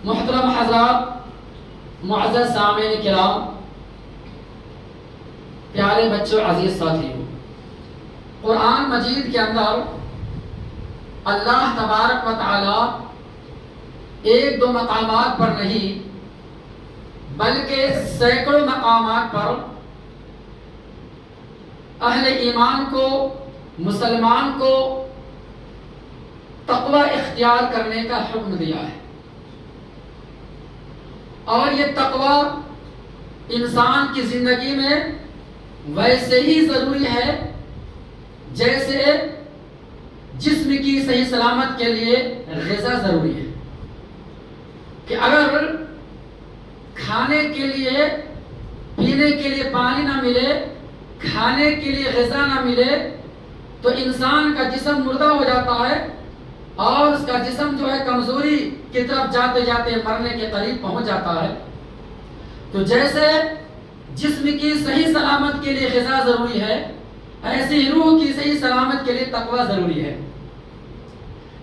محترم حضرات، معزز سامعین کرام، پیارے بچوں، عزیز ساتھیوں، قرآن مجید کے اندر اللہ تبارک و تعالی ایک دو مقامات پر نہیں بلکہ سینکڑوں مقامات پر اہل ایمان کو، مسلمان کو تقوی اختیار کرنے کا حکم دیا ہے۔ اور یہ تقوی انسان کی زندگی میں ویسے ہی ضروری ہے جیسے جسم کی صحیح سلامت کے لیے غذا ضروری ہے، کہ اگر کھانے کے لیے، پینے کے لیے پانی نہ ملے، کھانے کے لیے غذا نہ ملے تو انسان کا جسم مردہ ہو جاتا ہے اور اس کا جسم جو ہے کمزوری کی طرف جاتے جاتے مرنے کے قریب پہنچ جاتا ہے۔ تو جیسے جسم کی صحیح سلامت کے لیے غذا ضروری ہے، ایسی روح کی صحیح سلامت کے لیے تقوی ضروری ہے۔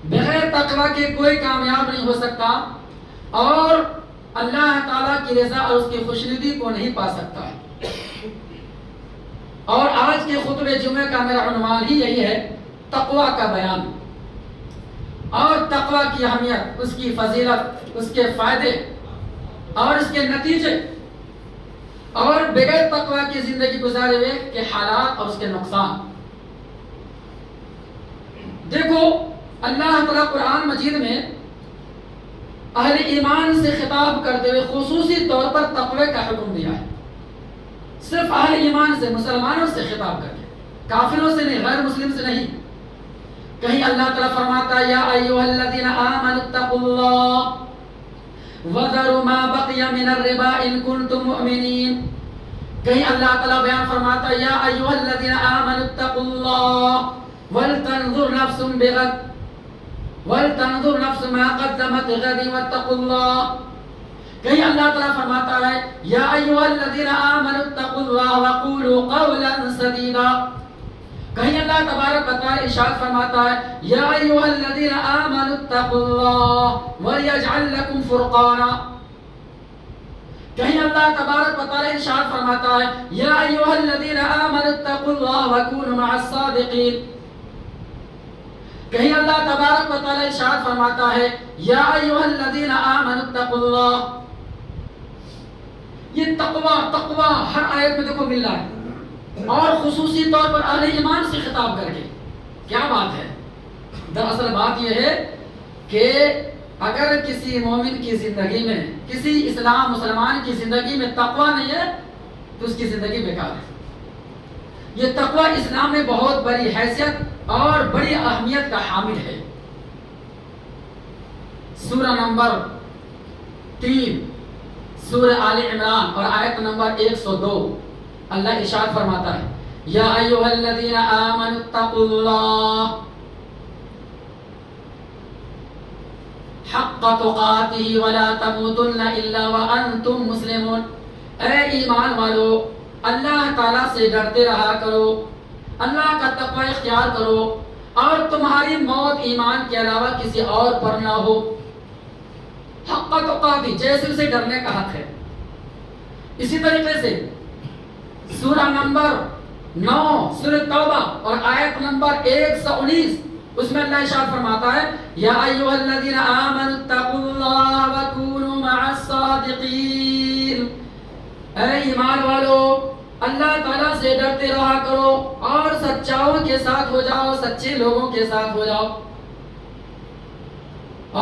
بغیر تقوی کے کوئی کامیاب نہیں ہو سکتا اور اللہ تعالیٰ کی رضا اور اس کی خوشنودی کو نہیں پا سکتا ہے۔ اور آج کے خطبہ جمعہ کا میرا عنوان ہی یہی ہے، تقوی کا بیان، اور تقوی کی اہمیت، اس کی فضیلت، اس کے فائدے اور اس کے نتیجے، اور بغیر تقوی کی زندگی گزارے ہوئے کے حالات اور اس کے نقصان۔ دیکھو، اللہ تعالیٰ قرآن مجید میں اہل ایمان سے خطاب کرتے ہوئے خصوصی طور پر تقوی کا حکم دیا ہے۔ صرف اہل ایمان سے، مسلمانوں سے خطاب کر کے، کافروں سے نہیں، غیر مسلم سے نہیں۔ کہیں اللہ تعالیٰ فرماتا ہے یا ایھا الذین آمنوا اتقوا اللہ وذروا ما بقی من الربا ان کنتم مؤمنین۔ کہیں اللہ تعالیٰ بیان فرماتا ہے یا ایھا الذین آمنوا اتقوا اللہ ولتنظر نفس بغد ولتنظر نفس ما قدمت غد واتقوا اللہ۔ کہیں اللہ تعالیٰ فرماتا ہے یا ایھا الذین آمنوا اتقوا اللہ وقولوا قولا سدیدا۔ کہیں اللہ تبارک و تعالی ارشاد فرماتا ہے یا ایھا الذین آمنوا اتقوا اللہ ولیجعل لکم فرقانا۔ کہیں اللہ تبارک و تعالی ارشاد فرماتا ہے یا ایھا الذین آمنوا اتقوا اللہ وکونوا مع الصادقین۔ کہیں اللہ تبارک و تعالی ارشاد فرماتا ہے یا ایھا الذین آمنوا اتقوا اللہ۔ یہ تقوی ہر آیت میں دیکھو مل رہا ہے، اور خصوصی طور پر اہل ایمان سے خطاب کر کے۔ کیا بات ہے؟ دراصل بات یہ ہے کہ اگر کسی مومن کی زندگی میں، کسی اسلام مسلمان کی زندگی میں تقوی نہیں ہے تو اس کی زندگی بیکار ہے۔ یہ تقوی اسلام میں بہت بڑی حیثیت اور بڑی اہمیت کا حامل ہے۔ سورہ نمبر 3 سورہ آل عمران اور آیت نمبر 102، اللہ ارشاد فرماتا ہے یا ایھا الذین آمنوا اتقوا اللہ حق تقاتہ ولا تموتن الا وانتم مسلمون۔ اے ایمان والو، اللہ تعالیٰ سے ڈرتے رہا کرو، اللہ کا تقوی اختیار کرو، اور تمہاری موت ایمان کے علاوہ کسی اور پر نہ ہو۔ حق تقاتہ، جیسے اسے ڈرنے کا حق ہے۔ اسی طریقے سے سورہ نمبر 9 سورہ توبہ اور آیت نمبر 119، اس میں اللہ ارشاد فرماتا ہے یا ایھا الذین آمنوا اتقوا اللہ وکونوا مع الصادقین۔ اے ایمان والو، اللہ تعالیٰ سے ڈرتے رہا کرو اور سچاؤں کے ساتھ ہو جاؤ، سچے لوگوں کے ساتھ ہو جاؤ۔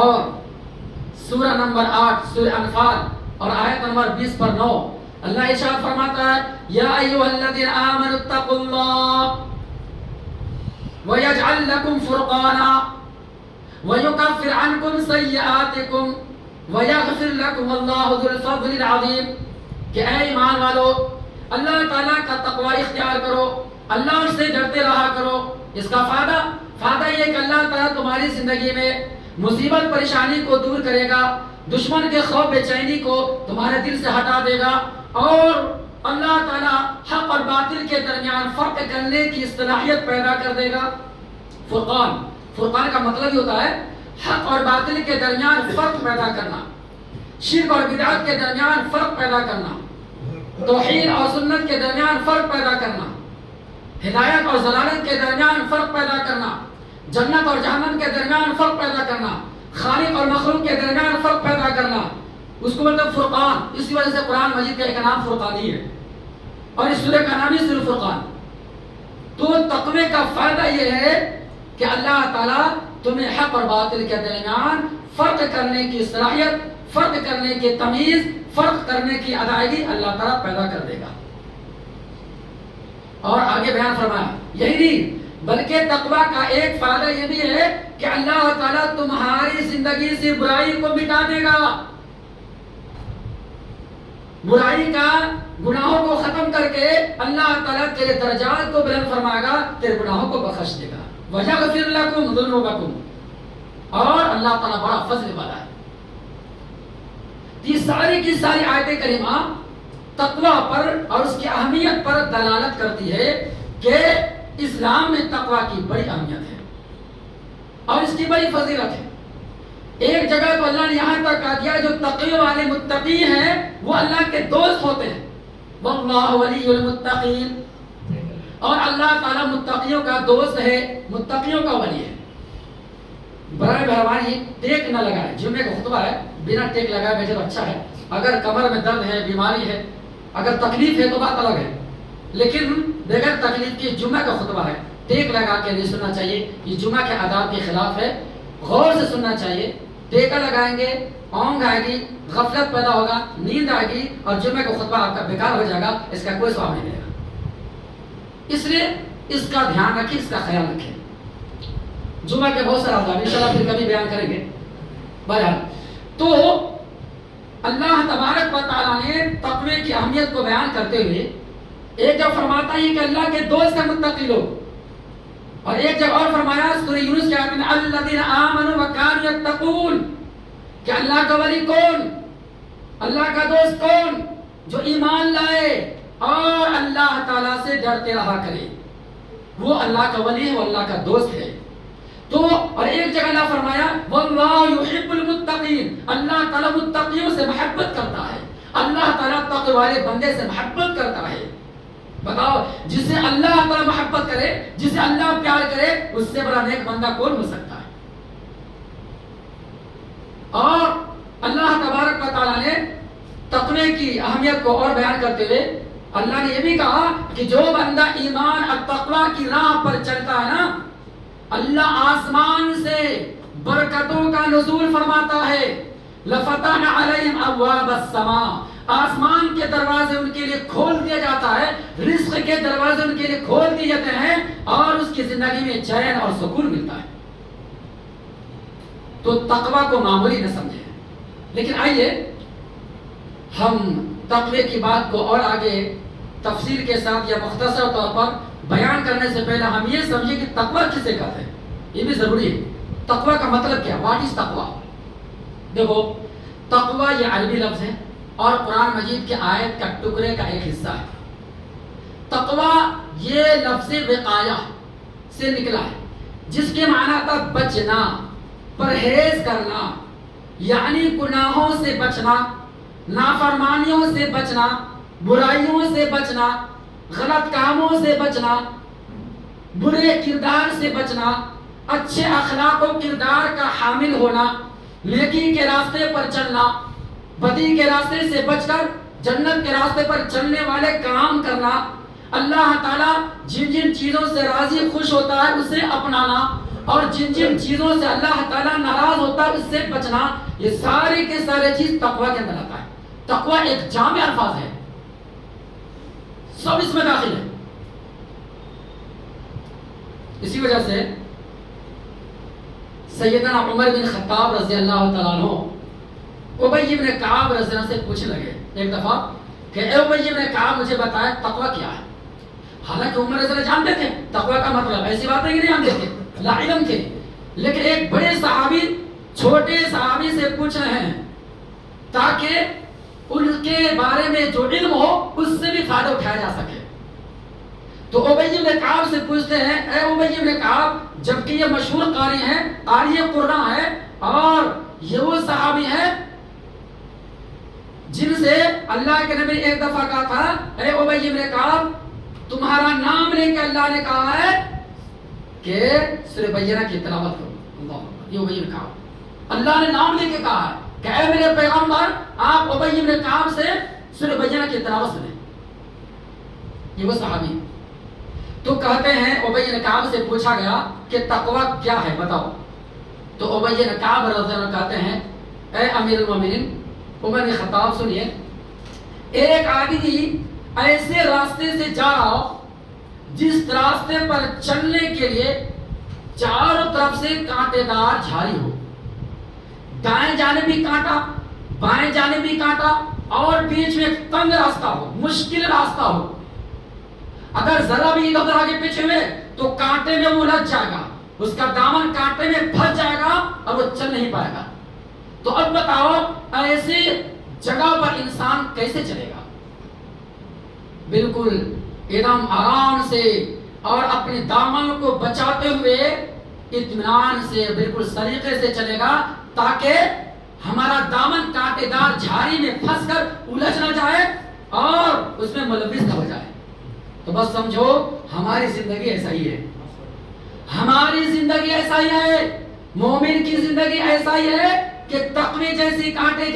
اور سورہ نمبر 8 سورہ انفال اور آیت نمبر 20 پر 9، اللہ ارشاد فرماتا ہے یا ایھا الذین آمنوا اتقوا اللہ ویجعل لکم فرقانا ویکفر عنکم سیئاتکم ویغفر لکم اللہ ذو الفضل العظیم۔ کہ اے ایمان والو، اللہ تعالیٰ کا تقوی اختیار کرو، اللہ سے ڈرتے رہا کرو۔ اس کا فائدہ یہ کہ اللہ تعالیٰ تمہاری زندگی میں مصیبت پریشانی کو دور کرے گا، دشمن کے خوف بے چینی کو تمہارے دل سے ہٹا دے گا، اور اللہ تعالیٰ حق اور باطل کے درمیان فرق کرنے کی صلاحیت پیدا کر دے گا۔ فرقان کا مطلب یہ ہوتا ہے حق اور باطل کے درمیان فرق پیدا کرنا۔ شرک اور بدعت کے درمیان فرق پیدا کرنا، توحید اور سنت کے درمیان فرق پیدا کرنا، ہدایت اور ضلالت کے درمیان فرق پیدا کرنا، جنت اور جہنم کے درمیان فرق پیدا کرنا، خالق اور مخلوق کے درمیان فرق پیدا کرنا، اس کو مطلب فرقان. اسی وجہ سے قرآن مجید کا ایک نام فرقانی ہے اور اس سورہ کا نام ہی صرف فرقان. تو تقوی کا فائدہ یہ ہے کہ اللہ تعالیٰ تمہیں حق اور باطل کے درمیان فرق کرنے کی صلاحیت، فرق کرنے کی تمیز، فرق کرنے کی ادائیگی اللہ تعالیٰ پیدا کر دے گا. اور آگے بیان فرمایا یہی نہیں بلکہ تقوی کا ایک فائدہ یہ بھی ہے کہ اللہ تعالیٰ تمہاری زندگی سے برائی کو مٹا دے گا، برائی کا گناہوں کو ختم کر کے اللہ تعالیٰ تیرے درجات کو بلند فرمائے گا، تیرے گناہوں کو بخش دے گا. وَيَغْفِرْ لَكُمْ ذُنُوبَكُمْ، اور اللہ تعالیٰ بڑا فضل والا ہے. یہ ساری کی ساری آیت کریمہ تقوی پر اور اس کی اہمیت پر دلالت کرتی ہے کہ اسلام میں تقوی کی بڑی اہمیت ہے اور اس کی بڑی فضیلت ہے. ایک جگہ تو اللہ نے یہاں تک کہا دیا جو تقی والے متقی ہیں وہ اللہ کے دوست ہوتے ہیں. واللہ ولی المتقین، اور اللہ تعالیٰ متقیوں کا دوست ہے، متقیوں کا ولی ہے. برائے مہربانی ٹیک نہ لگائے، جمعے کا خطبہ ہے، بنا ٹیک لگائے بیٹھے تو اچھا ہے. اگر کمر میں درد ہے، بیماری ہے، اگر تکلیف ہے تو بات الگ ہے، لیکن بغیر تکلیف کے جمعہ کا خطبہ ہے، ٹیک لگا کے نہیں سننا چاہیے. یہ جمعہ کے آداب کے خلاف ہے، غور سے سننا چاہیے. ٹیکا لگائیں گے، اونگ آئے گی، غفلت پیدا ہوگا، نیند آئے گی اور جمعہ کا خطبہ آپ کا بیکار ہو جائے گا، اس کا کوئی ثواب نہیں ملے گا. اس لیے اس کا دھیان رکھیں، اس کا خیال رکھیں. جمعہ کے بہت سارے آداب انشاءاللہ پھر کبھی بیان کریں گے. بہرحال تو اللہ تبارک و تعالیٰ نے تقوی کی اہمیت کو بیان کرتے ہوئے ایک جگہ فرماتا ہے کہ اللہ کے دوست ہیں متقی لوگ، اور ایک جگہ اور فرمایا سورہ یونس کی آیت میں الذین آمنوا وکانوا یتقون، کہ اللہ کا ولی کون، اللہ کا دوست کون، جو ایمان لائے اور اللہ تعالیٰ سے ڈرتے رہا کرے، وہ اللہ کا ولی ہے، وہ اللہ کا دوست ہے. تو اور ایک جگہ اللہ فرمایا واللہ یحب المتقین، اللہ تعالیٰ متقیوں سے محبت کرتا ہے، اللہ تعالیٰ تقوی والے بندے سے محبت کرتا ہے. بتاؤ جسے اللہ تعالیٰ محبت کرے، جسے اللہ پیار کرے، اس سے بڑا نیک بندہ کون ہو سکتا ہے. اور اللہ تبارک و تعالیٰ نے تقوی کی اہمیت کو اور بیان کرتے ہوئے اللہ نے یہ بھی کہا کہ جو بندہ ایمان اور تقوی کی راہ پر چلتا ہے نا، اللہ آسمان سے برکتوں کا نزول فرماتا ہے. لَفَتَحْنَا عَلَيْهِمْ أَبْوَابَ السَّمَاءِ، آسمان کے دروازے ان کے لیے کھول دیا جاتا ہے، رزق کے دروازے ان کے لیے کھول دیے جاتے ہیں اور اس کی زندگی میں چین اور سکون ملتا ہے. تو تقوی کو معمولی نہ سمجھیں. لیکن آئیے ہم تقوی کی بات کو اور آگے تفصیل کے ساتھ یا مختصر طور پر بیان کرنے سے پہلے ہم یہ سمجھیں کہ تقوی کسے کہتے ہیں، یہ بھی ضروری ہے. تقوی کا مطلب کیا، واٹ از تقوی؟ دیکھو تقوی یہ عربی لفظ ہے اور قرآن مجید کے آیت کا ٹکڑے کا ایک حصہ ہے. تقوی یہ لفظ وقایہ سے نکلا ہے جس کے معنی تھا بچنا، پرہیز کرنا، یعنی گناہوں سے بچنا، نافرمانیوں سے بچنا، برائیوں سے بچنا، غلط کاموں سے بچنا، برے کردار سے بچنا، اچھے اخلاق و کردار کا حامل ہونا، نیکی کے راستے پر چلنا، بدی کے راستے سے بچ کر جنت کے راستے پر چلنے والے کام کرنا، اللہ تعالیٰ جن جن چیزوں سے راضی خوش ہوتا ہے اسے اپنانا، اور جن جن چیزوں سے اللہ تعالیٰ ناراض ہوتا ہے اس سے بچنا. یہ ساری کے سارے چیز تقوی کے اندر آتا ہے. تقوی ایک جامع الفاظ ہے، سب اس میں داخل ہے. اسی وجہ سے سیدنا عمر بن خطاب رضی اللہ تعالیٰ عنہ ابی بن کعب رضی اللہ سے پوچھنے لگے ایک دفعہ کہ اے ابی بن کعب مجھے بتائے تقوی کیا ہے. حالانکہ عمر رضی اللہ جانتے تھے تقوی کا مطلب، ایسی بات نہیں جانتے تھے، لا علم تھے، لیکن ایک بڑے صحابی چھوٹے صحابی سے پوچھ رہے ہیں تاکہ ان کے بارے میں جو علم ہو اس سے بھی فائدہ اٹھایا جا سکے. تو ابی بن کعب سے پوچھتے ہیں اے ابی بن کعب، جبکہ یہ مشہور قاری ہیں، قاری قرآن ہے، اور یہ وہ صحابی ہیں سے اللہ کے نبی ایک دفعہ کہا تھا اے ابی بن کعب تمہارا نام لے کے اللہ نے کہا ہے کہ سورہ بینہ کی تلاوت کرو. اللہ، یہ ابی بن کعب اللہ نے نام لے کے کہا ہے کہ اے میرے پیغمبر آپ ابی بن کعب سے سورہ بینہ کی تلاوت سنیں. یہ وہ صحابی تو کہتے ہیں ابی بن کعب سے پوچھا گیا کہ تقوی کیا ہے بتاؤ. تو ابی بن کعب رضی اللہ عنہ کہتے ہیں اے امیر المومنین عمر بن خطاب سنیے، ایک آدمی ایسے راستے سے جا رہا ہو جس راستے پر چلنے کے لیے چاروں طرف سے کانٹے دار جھاڑی ہو، دائیں جانب بھی کانٹا بائیں جانب بھی کانٹا اور بیچ میں ایک تنگ راستہ ہو، مشکل راستہ ہو. اگر ذرا بھی ادھر آگے پیچھے ہوئے تو کانٹے میں وہ الجھ جائے گا، اس کا دامن کانٹے میں پھنس جائے گا اور وہ چل نہیں پائے گا. تو اب بتاؤ ایسی جگہ پر انسان کیسے چلے گا؟ بالکل ایک دم آرام سے اور اپنے دامن کو بچاتے ہوئے اطمینان سے بالکل سلیقے سے چلے گا تاکہ ہمارا دامن کانٹے دار جھاڑی میں پھنس کر الجھ نہ جائے اور اس میں ملوث نہ ہو جائے. تو بس سمجھو ہماری زندگی ایسا ہی ہے، ہماری زندگی ایسا ہی ہے، مومن کی زندگی ایسا ہی ہے کہ تقوی جیسی کانٹے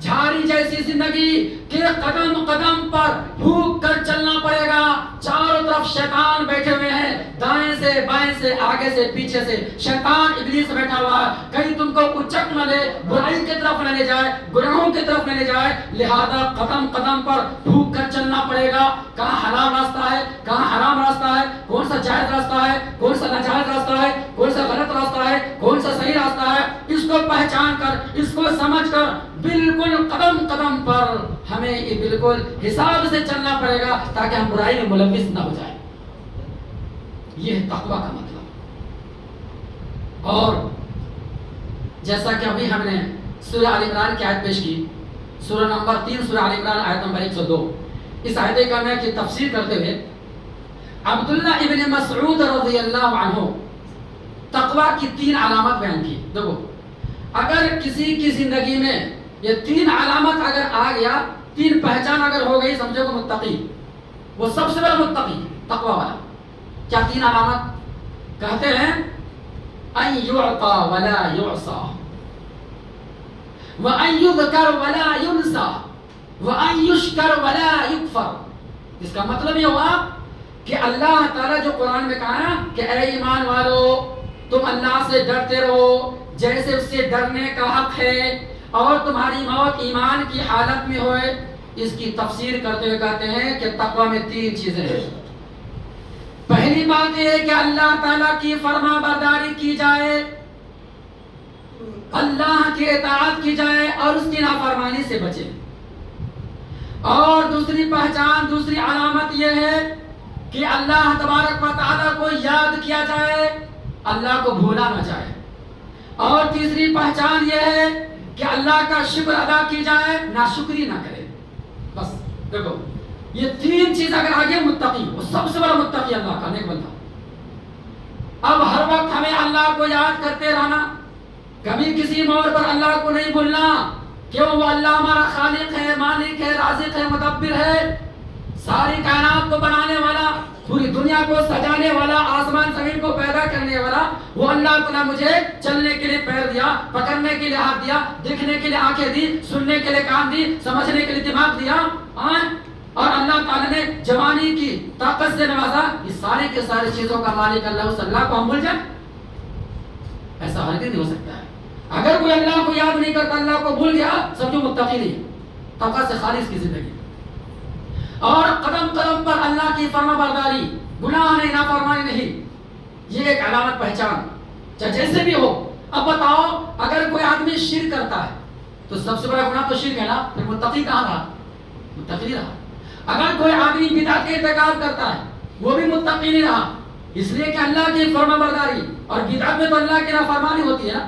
جھاڑی جیسی زندگی کہ قدم قدم پر بھوک کر چلنا پڑے گا. چاروں طرف شیطان بیٹھے ہوئے ہیں، دائیں سے بائیں سے آگے سے پیچھے سے شیطان ابلیس بیٹھا ہوا ہے، کہیں تم کو اچک نہ لے، برائی کی طرف نہ لے جائے، گناہوں کی طرف نہ لے جائے. لہذا قدم قدم پر بھوک کر چلنا پڑے گا. کہاں حلال راستہ ہے، کہاں حرام راستہ ہے، کون سا جائز راستہ ہے، کون سا ناجائز راستہ ہے، کون سا غلط راستہ ہے، کون سا صحیح راستہ ہے، اس کو پہچان کر اس کو سمجھ کر بالکل قدم قدم پر ہمیں یہ بالکل حساب سے چلنا پڑے گا تاکہ ہم برائی میں ملوث نہ ہو جائیں. یہ ہے تقوی کا مطلب. اور جیسا کہ ابھی ہم نے سورہ آل عمران کی آیت پیش کی، سورہ نمبر 3 سورہ آل عمران آیت نمبر 102، اس آیت کریمہ کی تفسیر کرتے ہوئے عبداللہ ابن مسعود رضی اللہ عنہ تقوی کی 3 علامات بیان کی. دیکھو اگر کسی کی زندگی میں یہ 3 علامت اگر آ گیا، 3 پہچان اگر ہو گئی، سمجھو کہ متقی، وہ سب سے بڑا متقی تقوی والا. کیا 3 علامت؟ کہتے ہیں ان یعطا ولا یعصا وان یذکر ولا ینسا وان یشکر ولا یکفر. اس کا مطلب یہ ہوا کہ اللہ تعالیٰ جو قرآن میں کہا نا کہ اے ایمان والو تم اللہ سے ڈرتے رہو جیسے اس سے ڈرنے کا حق ہے، اور تمہاری موت ایمان کی حالت میں ہوئے. اس کی تفسیر کرتے ہوئے کہتے ہیں کہ تقوی میں 3 چیزیں ہیں. پہلی بات یہ ہے کہ اللہ تعالیٰ کی فرما برداری کی جائے، اللہ کی اطاعت کی جائے اور اس کی نافرمانی سے بچے. اور دوسری پہچان، دوسری علامت یہ ہے کہ اللہ تبارک و تعالیٰ کو یاد کیا جائے، اللہ کو بھولا نہ جائے. اور تیسری پہچان یہ ہے کہ اللہ کا شکر ادا کی جائے، ناشکری نہ کرے. بس دیکھو یہ 3 چیز اگر آگے متقی، وہ سب سے بڑا متقی اللہ کا نیک بندہ. اب ہر وقت ہمیں اللہ کو یاد کرتے رہنا، کبھی کسی موڑ پر اللہ کو نہیں بھولنا. کیوں؟ وہ اللہ ہمارا خالق ہے، مالک ہے، رازق ہے، مدبر ہے، ساری کائنات کو بنانے والا، پوری دنیا کو سجانے والا، آسمان زمین کو پیدا کرنے والا. وہ اللہ تعالیٰ مجھے چلنے کے لیے پیر دیا، پکڑنے کے لیے ہاتھ دیا، دیکھنے کے لیے آنکھیں دی، سننے کے لیے کان دی، سمجھنے کے لیے دماغ دیا، اور اللہ تعالیٰ نے جوانی کی طاقت سے نوازا. یہ سارے کے سارے چیزوں کا مالک اللہ، اس اللہ کو ہم بھول جائیں؟ ایسا ہرگز نہیں ہو سکتا ہے. اگر کوئی اللہ کو یاد نہیں کرتا، اللہ کو بھول گیا، سمجھو متقی نہیں، تقوی سے خالص کی زندگی. اور قدم قدم پر اللہ کی فرما برداری، گناہ نہیں، نافرمانی نہیں، یہ ایک علامت پہچان. چاہے جیسے بھی ہو. اب بتاؤ اگر کوئی آدمی شرک کرتا ہے تو سب سے بڑا گناہ تو شرک ہے نا، پھر متقی کہاں رہا؟ متقی نہیں رہا. اگر کوئی آدمی بدعت کے ارتکاب کرتا ہے وہ بھی متقی نہیں رہا، اس لیے کہ اللہ کی فرما برداری، اور بدعت میں تو اللہ کی نافرمانی ہوتی ہے نا.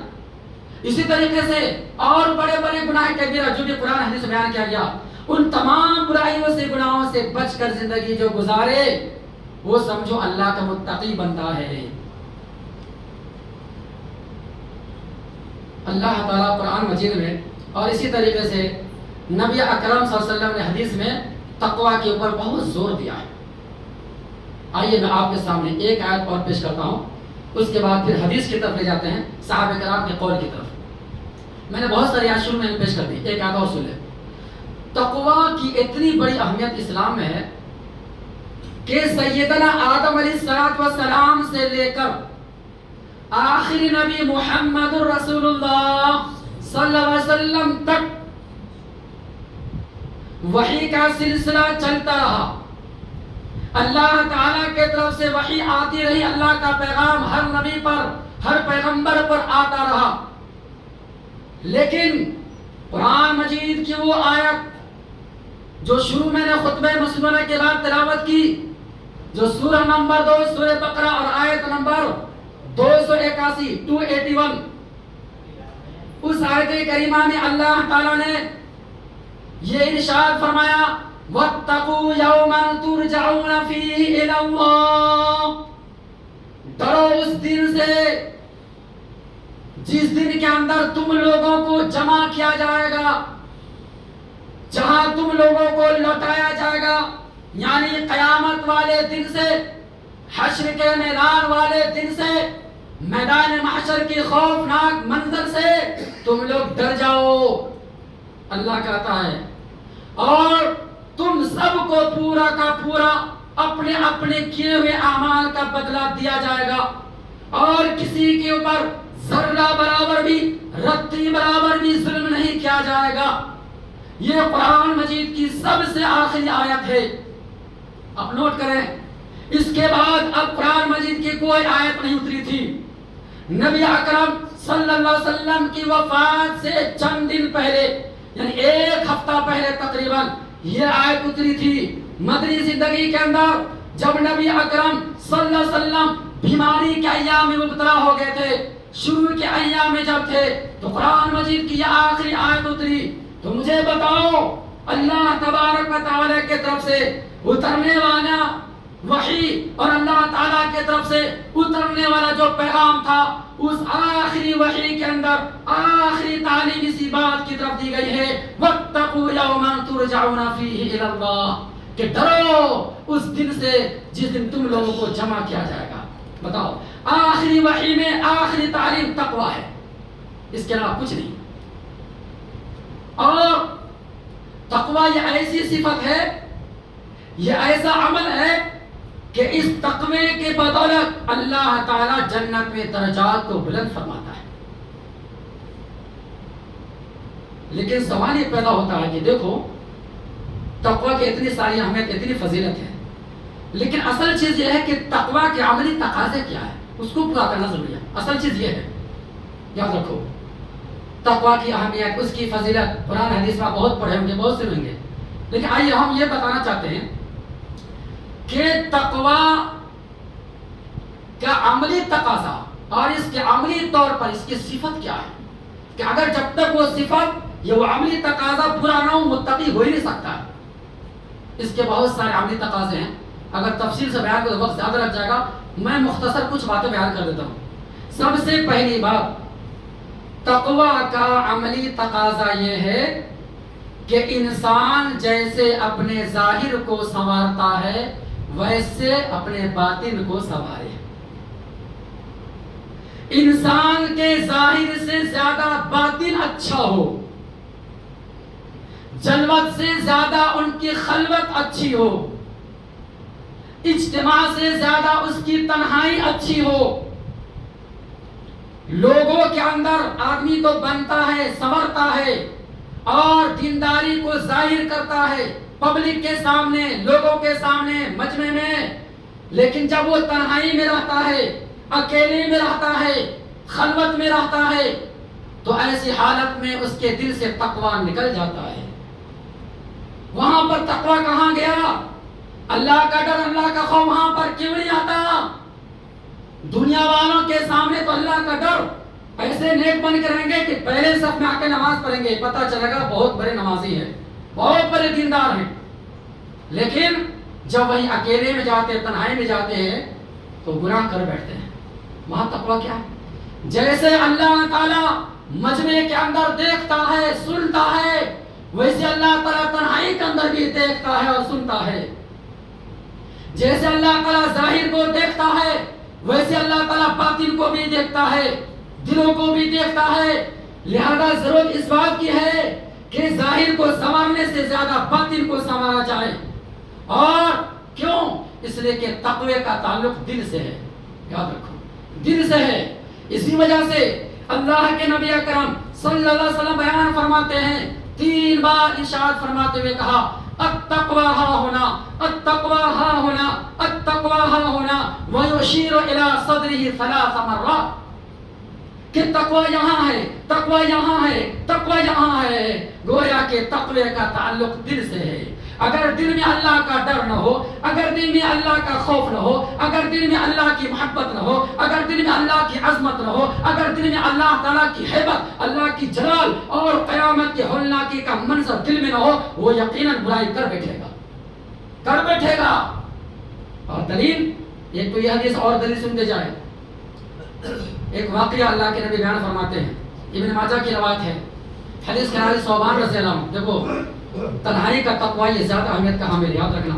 اسی طریقے سے اور بڑے بڑے گناہ کبیرہ جو بھی قرآن حدیث میں بیان کیا گیا، ان تمام برائیوں سے، گناہوں سے بچ کر زندگی جو گزارے وہ سمجھو اللہ کا متقی بنتا ہے. اللہ تعالیٰ قرآن مجید میں اور اسی طریقے سے نبی اکرم صلی اللہ علیہ وسلم نے حدیث میں تقوی کے اوپر بہت زور دیا ہے. آئیے میں آپ کے سامنے ایک آیت اور پیش کرتا ہوں, اس کے بعد پھر حدیث کی طرف لے جاتے ہیں, صحابہ کرام کے قول کی طرف. میں نے بہت ساری آیات شروع میں پیش کر دی, ایک آیت اور سن لیں. تقوی کی اتنی بڑی اہمیت اسلام میں ہے کہ سیدنا آدم علیہ السلام سے لے کر آخری نبی محمد رسول اللہ صلی اللہ علیہ وسلم تک وحی کا سلسلہ چلتا رہا. اللہ تعالیٰ کے طرف سے وحی آتی رہی, اللہ کا پیغام ہر نبی پر, ہر پیغمبر پر آتا رہا. لیکن قرآن مجید کی وہ آیت جو شروع میں نے خطبہ مسلمہ کے بعد تلاوت کی, جو سورہ نمبر 2 سورہ بقرہ اور آیت نمبر 281 اس آیت کریمہ میں اللہ تعالیٰ نے یہ ارشاد فرمایا وَاتَّقُوا يَوْمًا تُرْجَعُونَ فِيهِ إِلَى اللَّهِ, ڈرو اس دن سے جس دن کے اندر تم لوگوں کو جمع کیا جائے گا, جہاں تم لوگوں کو لوٹایا جائے گا, یعنی قیامت والے دن سے, حشر کے میدان والے دن سے, میدان محشر کی خوفناک منظر سے تم لوگ ڈر جاؤ. اللہ کہتا ہے اور تم سب کو پورا کا پورا اپنے اپنے کیے ہوئے اعمال کا بدلہ دیا جائے گا, اور کسی کے اوپر ذرہ برابر بھی, رتی برابر بھی ظلم نہیں کیا جائے گا. یہ قرآن مجید کی سب سے آخری آیت ہے, اب نوٹ کریں. اس کے بعد اب قرآن مجید کی کوئی آیت نہیں اتری تھی. نبی اکرم صلی اللہ علیہ وسلم کی وفات سے چند دن پہلے, یعنی ایک ہفتہ پہلے تقریباً یہ آیت اتری تھی. مدنی زندگی کے اندر جب نبی اکرم صلی اللہ علیہ وسلم بیماری کے ایام میں مبتلا ہو گئے تھے, شروع کے ایام میں جب تھے, تو قرآن مجید کی یہ آخری آیت اتری. تو مجھے بتاؤ, اللہ تبارک و تعالی کے طرف سے اترنے والا وحی اور اللہ تعالیٰ کے طرف سے اترنے والا جو پیغام تھا, اس آخری وحی کے اندر آخری تعلیم اسی بات کی طرف دی گئی ہے وَاتَّقُوا يَوْمًا تُرْجَعُونَ فِيهِ إِلَى اللَّهِ, کہ ڈرو اس دن سے جس دن تم لوگوں کو جمع کیا جائے گا. بتاؤ, آخری وحی میں آخری تعلیم تقوی ہے, اس کے علاوہ کچھ نہیں. اور تقوی یہ ایسی صفت ہے, یہ ایسا عمل ہے کہ اس تقوی کے بدولت اللہ تعالیٰ جنت میں درجات کو بلند فرماتا ہے. لیکن سوال یہ پیدا ہوتا ہے کہ دیکھو تقوی کی اتنی ساری اہمیت, اتنی فضیلت ہے, لیکن اصل چیز یہ ہے کہ تقوی کے عملی تقاضے کیا ہے, اس کو پورا کرنا ضروری ہے. اصل چیز یہ ہے, یاد رکھو, تقوی کی اہمیت, اس کی فضیلت قرآن حدیث میں بہت پڑھے ہوں گے, بہت سنے ہوں گے. لیکن آئیے ہم یہ بتانا چاہتے ہیں کہ تقوی کا عملی تقاضا اور اس کے عملی طور پر اس کی صفت کیا ہے, کہ اگر جب تک وہ صفت یہ وہ عملی تقاضا پورا نہ ہو, متقی ہو ہی نہیں سکتا ہے. اس کے بہت سارے عملی تقاضے ہیں, اگر تفصیل سے بیان کرو وقت زیادہ لگ جائے گا. میں مختصر کچھ باتیں بیان کر دیتا ہوں. سب سے پہلی بات, تقوی کا عملی تقاضا یہ ہے کہ انسان جیسے اپنے ظاہر کو سنوارتا ہے ویسے اپنے باطن کو سنوارے. انسان کے ظاہر سے زیادہ باطن اچھا ہو, جلوت سے زیادہ ان کی خلوت اچھی ہو, اجتماع سے زیادہ اس کی تنہائی اچھی ہو. لوگوں کے اندر آدمی تو بنتا ہے, سنورتا ہے اور دینداری کو ظاہر کرتا ہے پبلک کے سامنے, لوگوں کے سامنے, مجمع میں, لیکن جب وہ تنہائی میں رہتا ہے, اکیلے میں رہتا ہے, خلوت میں رہتا ہے, تو ایسی حالت میں اس کے دل سے تقوی نکل جاتا ہے. وہاں پر تقوی کہاں گیا؟ اللہ کا ڈر, اللہ کا خوف وہاں پر کیوں نہیں آتا؟ دنیا والوں کے سامنے تو اللہ کا ڈر ایسے نیک بن کے رہیں گے کہ پہلے صف میں آ کے نماز پڑھیں گے, پتہ چلے گا بہت بڑے نمازی ہیں, بہت بڑے دیندار ہیں. لیکن جب وہی اکیلے میں جاتے ہیں, تنہائی میں جاتے ہیں, تو گناہ کر بیٹھتے ہیں. وہاں تقوی کیا ہے؟ جیسے اللہ تعالیٰ مجمع کے اندر دیکھتا ہے, سنتا ہے, ویسے اللہ تعالیٰ تنہائی کے اندر بھی دیکھتا ہے اور سنتا ہے. جیسے اللہ تعالیٰ ظاہر کو دیکھتا ہے ویسے اللہ تعالیٰ باطن کو بھی دیکھتا ہے, دلوں کو بھی دیکھتا ہے. لہذا ضرورت اس بات کی ہے کہ ظاہر کو سنوارنے سے زیادہ باطن کو سنوارا جائے. اور کیوں؟ اس لیے کہ تقوی کا تعلق دل سے ہے. یاد رکھو, دل سے ہے. اسی وجہ سے اللہ کے نبی اکرم صلی اللہ علیہ وسلم بیان فرماتے ہیں, 3 بار ارشاد فرماتے ہوئے کہا التقوی ہا ہونا, التقوی ہا ہونا, التقوی ہا ہونا, ویشیر الی صدرہ 3 مرات, کہ تقوی یہاں ہے, تقوی یہاں ہے, تقوی یہاں ہے. گویا کہ تقوی کا تعلق دل سے ہے. اگر دل میں اللہ کا ڈر نہ ہو, اگر دل میں اللہ کا خوف نہ ہو, اگر دل میں اللہ کی محبت نہ ہو, اگر دل میں اللہ کی عظمت نہ ہو, اگر دل میں اللہ تعالیٰ کی ہیبت, اللہ کی جلال اور قیامت کے ہولناکی کا منظر دل میں نہ ہو, وہ یقیناً برائی کر بیٹھے گا, کر بیٹھے گا. اور دلیل, ایک تو یہ حدیث اور دلیل سنتے جائے. ایک واقعہ اللہ کے نبی بیان فرماتے ہیں, ابن ماجہ کی روایت ہے. حدیث کے راوی ثوبان رضی اللہ عنہ. دیکھو تنہائی کا تقوی یہ زیادہ اہمیت کا حامل, یاد رکھنا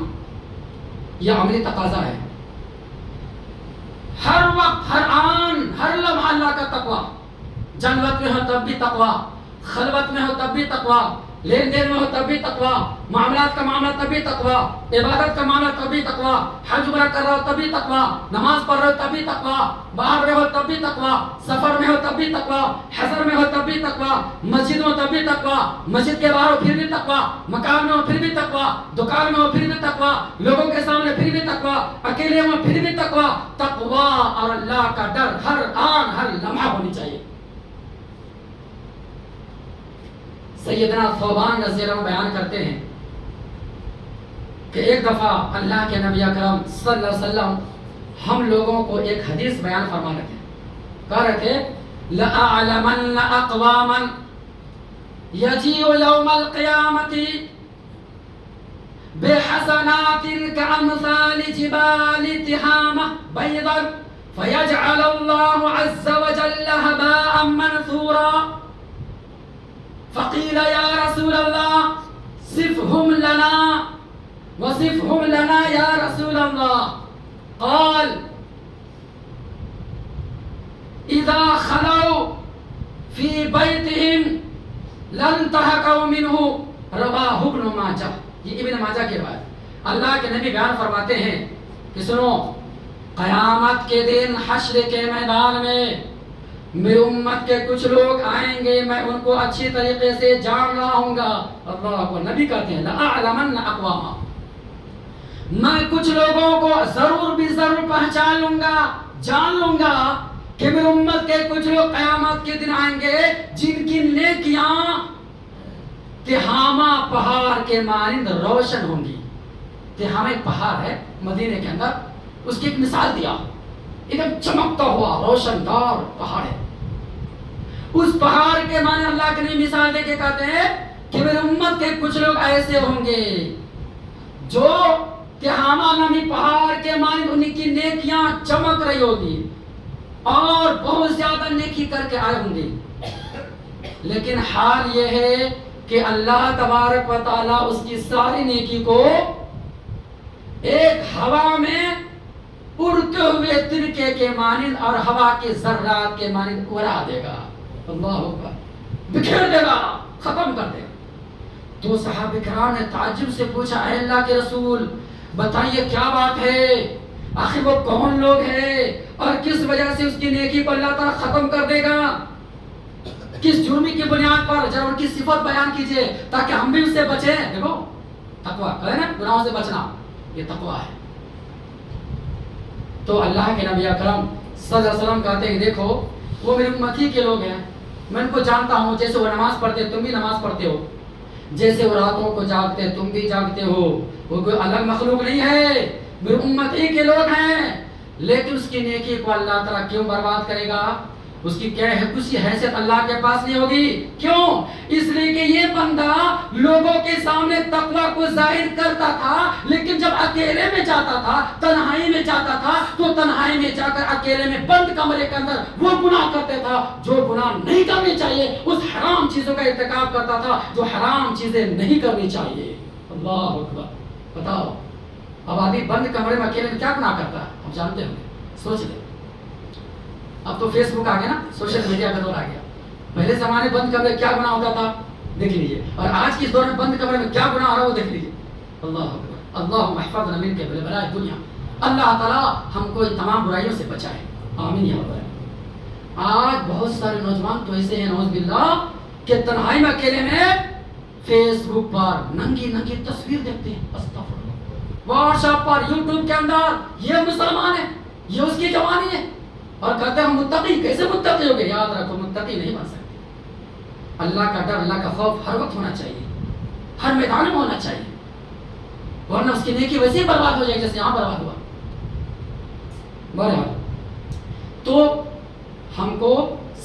یہ عملی تقاضا ہے. ہر وقت, ہر آن, ہر لمحہ اللہ کا تقوی. جنت میں ہو تب بھی تقوی, خلوت میں ہو تب بھی تقوی, لین دین میں ہو تب بھی تقوی, معاملات کا معاملہ تب بھی تقوی, عبادت کا معاملہ تب بھی تقوی, حج عمرہ کر رہا ہو تب بھی تقوی, نماز پڑھ رہے ہو تب بھی تقوی, باہر رہے ہو تب بھی تقوی, سفر میں ہو تب بھی تقوی, حضر میں ہو تب بھی تقوی, مسجد میں ہو تب بھی تقوی, مسجد کے باہر ہو پھر بھی تقوی, مکان میں ہو پھر بھی تقوی, دکان میں ہو پھر بھی تقوی, لوگوں کے سامنے پھر بھی تقوی, اکیلے میں پھر بھی تقوی. تقوی اور اللہ کا ڈر ہر آن ہر لمحہ ہونی چاہیے. سیدنا ثوبان رضی اللہ عنہ بیان کرتے ہیں کہ ایک دفعہ اللہ کے نبی اکرم صلی اللہ علیہ وسلم ہم لوگوں کو ایک حدیث بیان فرما رہے تھے. کہہ رہے تھے لَأَعْلَمَنَّ أَقْوَامًا يَجِيءُ يَوْمَ الْقِيَامَةِ بِحَسَنَاتٍ كَأَمْثَالِ جِبَالِ تِهَامَةٍ بَيْضًا فَيَجْعَلُ اللَّهُ عَزَّ وَجَلَّ هَبَاءً مَنْثُورًا. فقيل يا رسول الله صفهم لنا وصفهم لنا يا رسول الله. قال إذا خلوا في بيتهم لن تهكوا منه. رواه ابن ماجہ. یہ ابن ماجہ کے بعد اللہ کے نبی بیان فرماتے ہیں کہ سنو, قیامت کے دن حشر کے میدان میں میری امت کے کچھ لوگ آئیں گے, میں ان کو اچھی طریقے سے جان رہا ہوں گا. اللہ کو نبی کہتے ہیں لَأَعْلَمَنَّ أَقْوَامًا, میں کچھ لوگوں کو ضرور بھی ضرور پہچان لوں گا, جان لوں گا کہ میری امت کے کچھ لوگ قیامت کے دن آئیں گے جن کی نیکیاں تہامہ پہاڑ کے مانند روشن ہوں گی. تہامہ ایک پہاڑ ہے مدینے کے اندر, اس کی ایک مثال دیا, ایک دم چمکتا ہوا روشن دار پہاڑ ہے. اس پہاڑ کے معنی اللہ کے نبی مثال دے کے کہتے ہیں کہ میری امت کے کچھ لوگ ایسے ہوں گے جو تہامہ نامی پہاڑ کے معنی ان کی نیکیاں چمک رہی ہوگی اور بہت زیادہ نیکی کر کے آئے ہوں گے. لیکن حال یہ ہے کہ اللہ تبارک و تعالیٰ اس کی ساری نیکی کو ایک ہوا میں اڑتے ہوئے ترکے کے مانند اور ہوا کے ذرات کے مانند اڑا دے گا. اللہ اکبر, بکھیر دے گا, ختم کر دے گا. تو صحابہ کرام نے تعجب سے پوچھا, اے اللہ کے رسول بتائیے کیا بات ہے, آخر وہ کون لوگ ہیں اور کس وجہ سے اس کی نیکی کو اللہ تعالیٰ ختم کر دے گا, کس جرمی کی بنیاد پر, ذرا ان کی صفت بیان کیجئے تاکہ ہم بھی اس سے بچیں. دیکھو تقویٰ ہے نا, گناہوں سے بچنا, یہ تقویٰ ہے. تو اللہ کے نبی اکرم صلی اللہ علیہ وسلم کہتے ہیں دیکھو وہ میری امتی کے لوگ ہیں, میں ان کو جانتا ہوں. جیسے وہ نماز پڑھتے تم بھی نماز پڑھتے ہو, جیسے وہ راتوں کو جاگتے تم بھی جاگتے ہو, وہ کوئی الگ مخلوق نہیں ہے, میری امتی کے لوگ ہیں. لیکن اس کی نیکی کو اللہ تعالیٰ کیوں برباد کرے گا؟ اس کی کیا ہے کسی حیثیت اللہ کے پاس نہیں ہوگی. کیوں؟ اس لیے کہ یہ بندہ لوگوں کے سامنے تقوی کو ظاہر کرتا تھا، لیکن جب اکیلے میں جاتا تھا، تنہائی میں جاتا تھا، تو تنہائی میں جا کر اکیلے میں بند کمرے کے اندر وہ گناہ کرتا تھا جو گناہ نہیں کرنے چاہیے، اس حرام چیزوں کا ارتکاب کرتا تھا جو حرام چیزیں نہیں کرنی چاہیے. اللہ اکبر. بتاؤ اب آدمی بند کمرے میں اکیلے میں کیا گناہ کرتا ہے؟ ہم جانتے ہوں گے. سوچ لیں. اب تو فیس بک آ گیا نا، سوشل میڈیا کا دور آ گیا. پہلے زمانے بند کمرے کیا گناہ ہوتا تھا دیکھ لیجیے، اور آج کے اس دور میں بند کمرے میں کیا گناہ ہو رہا ہے وہ دیکھ لیجیے. اللہ اکبر. اللہم احفظنا من کے بلائے دنیا. اللہ تعالیٰ ہم کو ان تمام برائیوں سے بچائے. آمین یا رب. آج بہت سارے نوجوان تو ایسے ہیں نعوذ باللہ کہ تنہائی میں اکیلے میں فیس بک پر ننگی ننگی تصویر دیکھتے ہیں. استغفر. واٹس ایپ پر، یوٹیوب کے اندر یہ مسلمان ہے، یہ اس کی جوانی ہے، اور کہتے ہیں ہم متقی. کیسے متقی ہو گئے؟ یاد رکھو متقی نہیں بن سکتے. اللہ کا ڈر، اللہ کا خوف ہر وقت ہونا چاہیے، ہر میدان میں ہونا چاہیے، ورنہ اس کی نیکی ویسے ہی برباد ہو جائے جیسے یہاں برباد ہوا. بہرحال تو ہم کو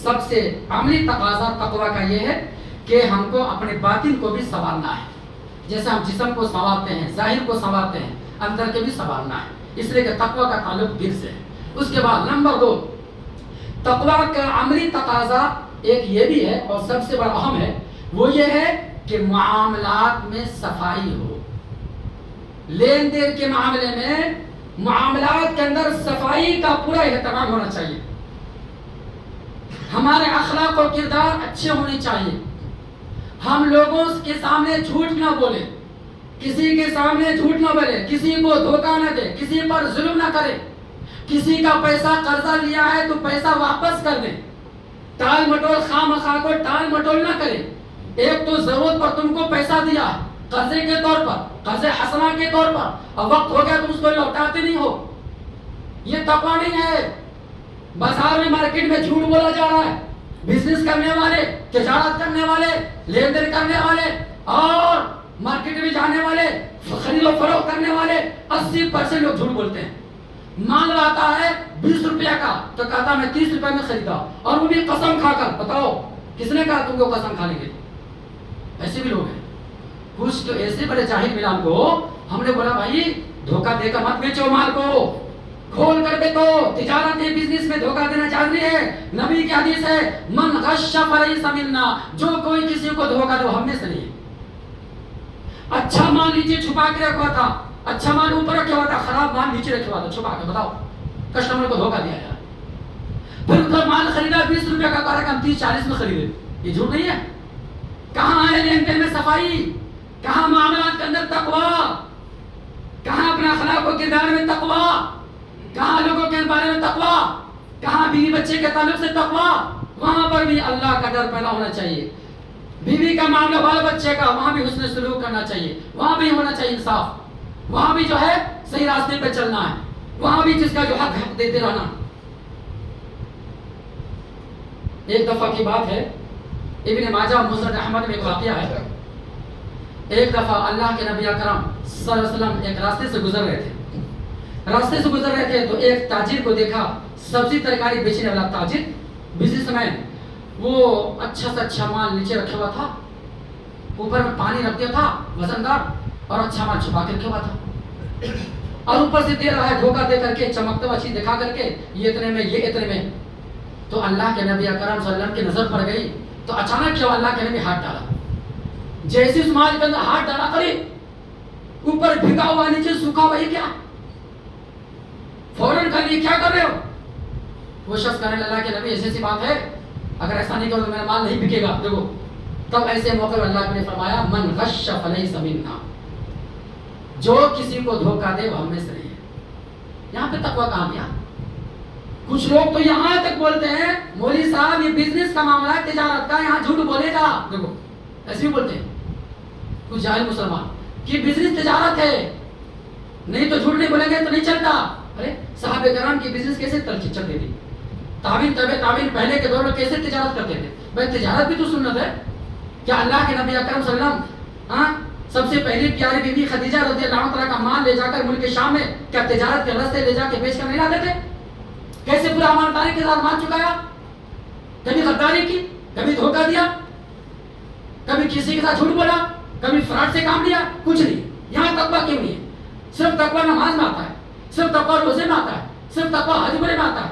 سب سے عملی تقاضا تقوی کا یہ ہے کہ ہم کو اپنے باطن کو بھی سنوارنا ہے. جیسے ہم جسم کو سنوارتے ہیں، ظاہر کو سنوارتے ہیں، اندر کے بھی سنوارنا ہے. اس لیے کہ تقوی کا تعلق دل سے ہے. اس کے بعد نمبر 2، تقوی کا عملی تقاضا ایک یہ بھی ہے اور سب سے بڑا اہم ہے، وہ یہ ہے کہ معاملات میں صفائی ہو. لین دین کے معاملے میں، معاملات کے اندر صفائی کا پورا اہتمام ہونا چاہیے. ہمارے اخلاق و کردار اچھے ہونے چاہیے. ہم لوگوں کے سامنے جھوٹ نہ بولے، کسی کے سامنے جھوٹ نہ بولے، کسی کو دھوکہ نہ دے، کسی پر ظلم نہ کرے. کسی کا پیسہ قرضہ لیا ہے تو پیسہ واپس کر دیں. ٹال مٹول، خواہ مخواہ کو ٹال مٹول نہ کرے. ایک تو ضرورت پر تم کو پیسہ دیا ہے قرضے کے طور پر، قرض حسنہ کے طور پر، اب وقت ہو گیا تم اس کو لوٹاتے نہیں ہو. یہ تقوی نہیں ہے. بازار میں، مارکیٹ میں جھوٹ بولا جا رہا ہے. بزنس کرنے والے، تجارت کرنے والے، لین دین کرنے والے اور مارکیٹ میں جانے والے، خرید و فروخت کرنے والے 80% لوگ جھوٹ بولتے ہیں. مال آتا ہے 20 روپیہ کا تو کہتا میں 30 روپے میں خریدا، اور وہ بھی قسم کھا کر. بتاؤ کس نے کہا تم کو قسم کھانے کے لیے؟ ایسے بھی لوگ ہیں. کچھ تو ایسے بڑے جاہل ملا کو ہم نے بولا بھائی دھوکہ دے کر مت بیچو مال کو، کھول کر بیچو. تجارت ہے، بزنس میں دھوکہ دینا جائز ہے. نبی کی حدیث ہے من غش فلیس منا، جو کوئی کسی کو دھوکہ دے وہ ہم میں سے نہیں ہے. اچھا مال نیچے چھپا کے رکھا تھا، اچھا مال اوپر رکھا ہوا تھا، خراب مال نیچے رکھا ہوا تھا چھپا کے. بتاؤ کسٹمر کو دھوکہ دیا یار. پھر ادھر مال خریدا 20 روپے کا، کہا کہ ہم 30-40 میں خریدے. یہ جھوٹ نہیں ہے؟ کہاں ہے لین دین میں صفائی؟ کہاں معاملات کے اندر تقوی؟ کہاں اپنے اخلاق و کردار میں تقوی؟ کہاں لوگوں کے بارے میں تقوی؟ کہاں بیوی بچے کے تعلق سے تقوی؟ وہاں پر بھی اللہ کا ڈر پیدا ہونا چاہیے. بیوی کا معاملہ، بال بچے کا، وہاں بھی حسن سلوک کرنا چاہیے. وہاں بھی ہونا چاہیے انصاف. وہاں بھی جو ہے صحیح راستے پہ چلنا ہے. وہاں بھی جس کا جو حق حق دیتے رہنا. ایک دفعہ کی بات ہے، ابن ماجہ مسند احمد میں ایک واقعہ ہے. ایک دفعہ اللہ کے نبی اکرم صلی اللہ علیہ وسلم ایک راستے سے گزر رہے تھے. راستے سے گزر رہے تھے تو ایک تاجر کو دیکھا، سبزی ترکاری بیچنے والا تاجر، بزنس مین. وہ اچھا سے اچھا مال نیچے رکھا ہوا تھا، اوپر میں پانی رکھ دیا تھا وزندار، اور اچھا مال چھپا کے رکھا ہوا تھا. اور اوپر سے دے رہا ہے دھوکہ دے کر کے، چمکتا ہوا چیز دکھا کر کے، یہ اتنے میں، یہ اتنے میں. تو اللہ کے نبی اکرم صلی اللہ علیہ وسلم کی نظر پڑ گئی تو اچانک کیا اللہ کے نبی ہاتھ ڈالا. جیسے اس مال کے اندر ہاتھ ڈالا کرے، اوپر بھیگا ہوا نیچے سوکھا ہوا، یہ کیا؟ فوراً کر کیا کر رہے ہو؟ وہ شخص کہنے اللہ کے نبی ایسی بات ہے، اگر ایسا نہیں کرو تو میرا مال نہیں بکے گا. دیکھو تب ایسے موقع پر اللہ نے فرمایا من غش فلیس منا، جو کسی کو دھوکہ دے وہ ہم میں سے نہیں ہے. یہاں پہ تقوی کہاں گیا؟ کچھ لوگ تو یہاں تک بولتے ہیں مولوی صاحب یہ بزنس کا معاملہ ہے، تجارت کا، یہاں جھوٹ بولے گا. دیکھو ایسے بھی بولتے ہیں کچھ جاہل مسلمان کہ بزنس تجارت ہے، نہیں تو جھوٹ نہیں بولیں گے تو نہیں چلتا. ارے صحابہ کرام کی بزنس کیسے چلتی تھی؟ تابعین پہلے کے دور میں کیسے تجارت کرتے تھے؟ بھائی تجارت بھی تو سنت ہے. کیا اللہ کے نبی اکرم صلی اللہ علیہ وسلم سب سے پہلی پیاری بیوی خدیجہ رضی اللہ عنہ کا مال لے جا کر ملک شام میں کیا تجارت کے راستے لے جا کے بیچ کر نہیں لاتے تھے؟ کیسے پورا امانتداری کے ساتھ مال چکایا؟ کبھی غداری کی، کبھی دھوکہ دیا، کبھی کسی کے ساتھ جھوٹ بولا، کبھی فراڈ سے کام لیا، کچھ نہیں. یہاں تقویٰ کیوں نہیں ہے؟ صرف تقویٰ نماز میں آتا ہے، صرف تقویٰ روزے میں آتا ہے، صرف تقویٰ حج عمرے میں آتا ہے،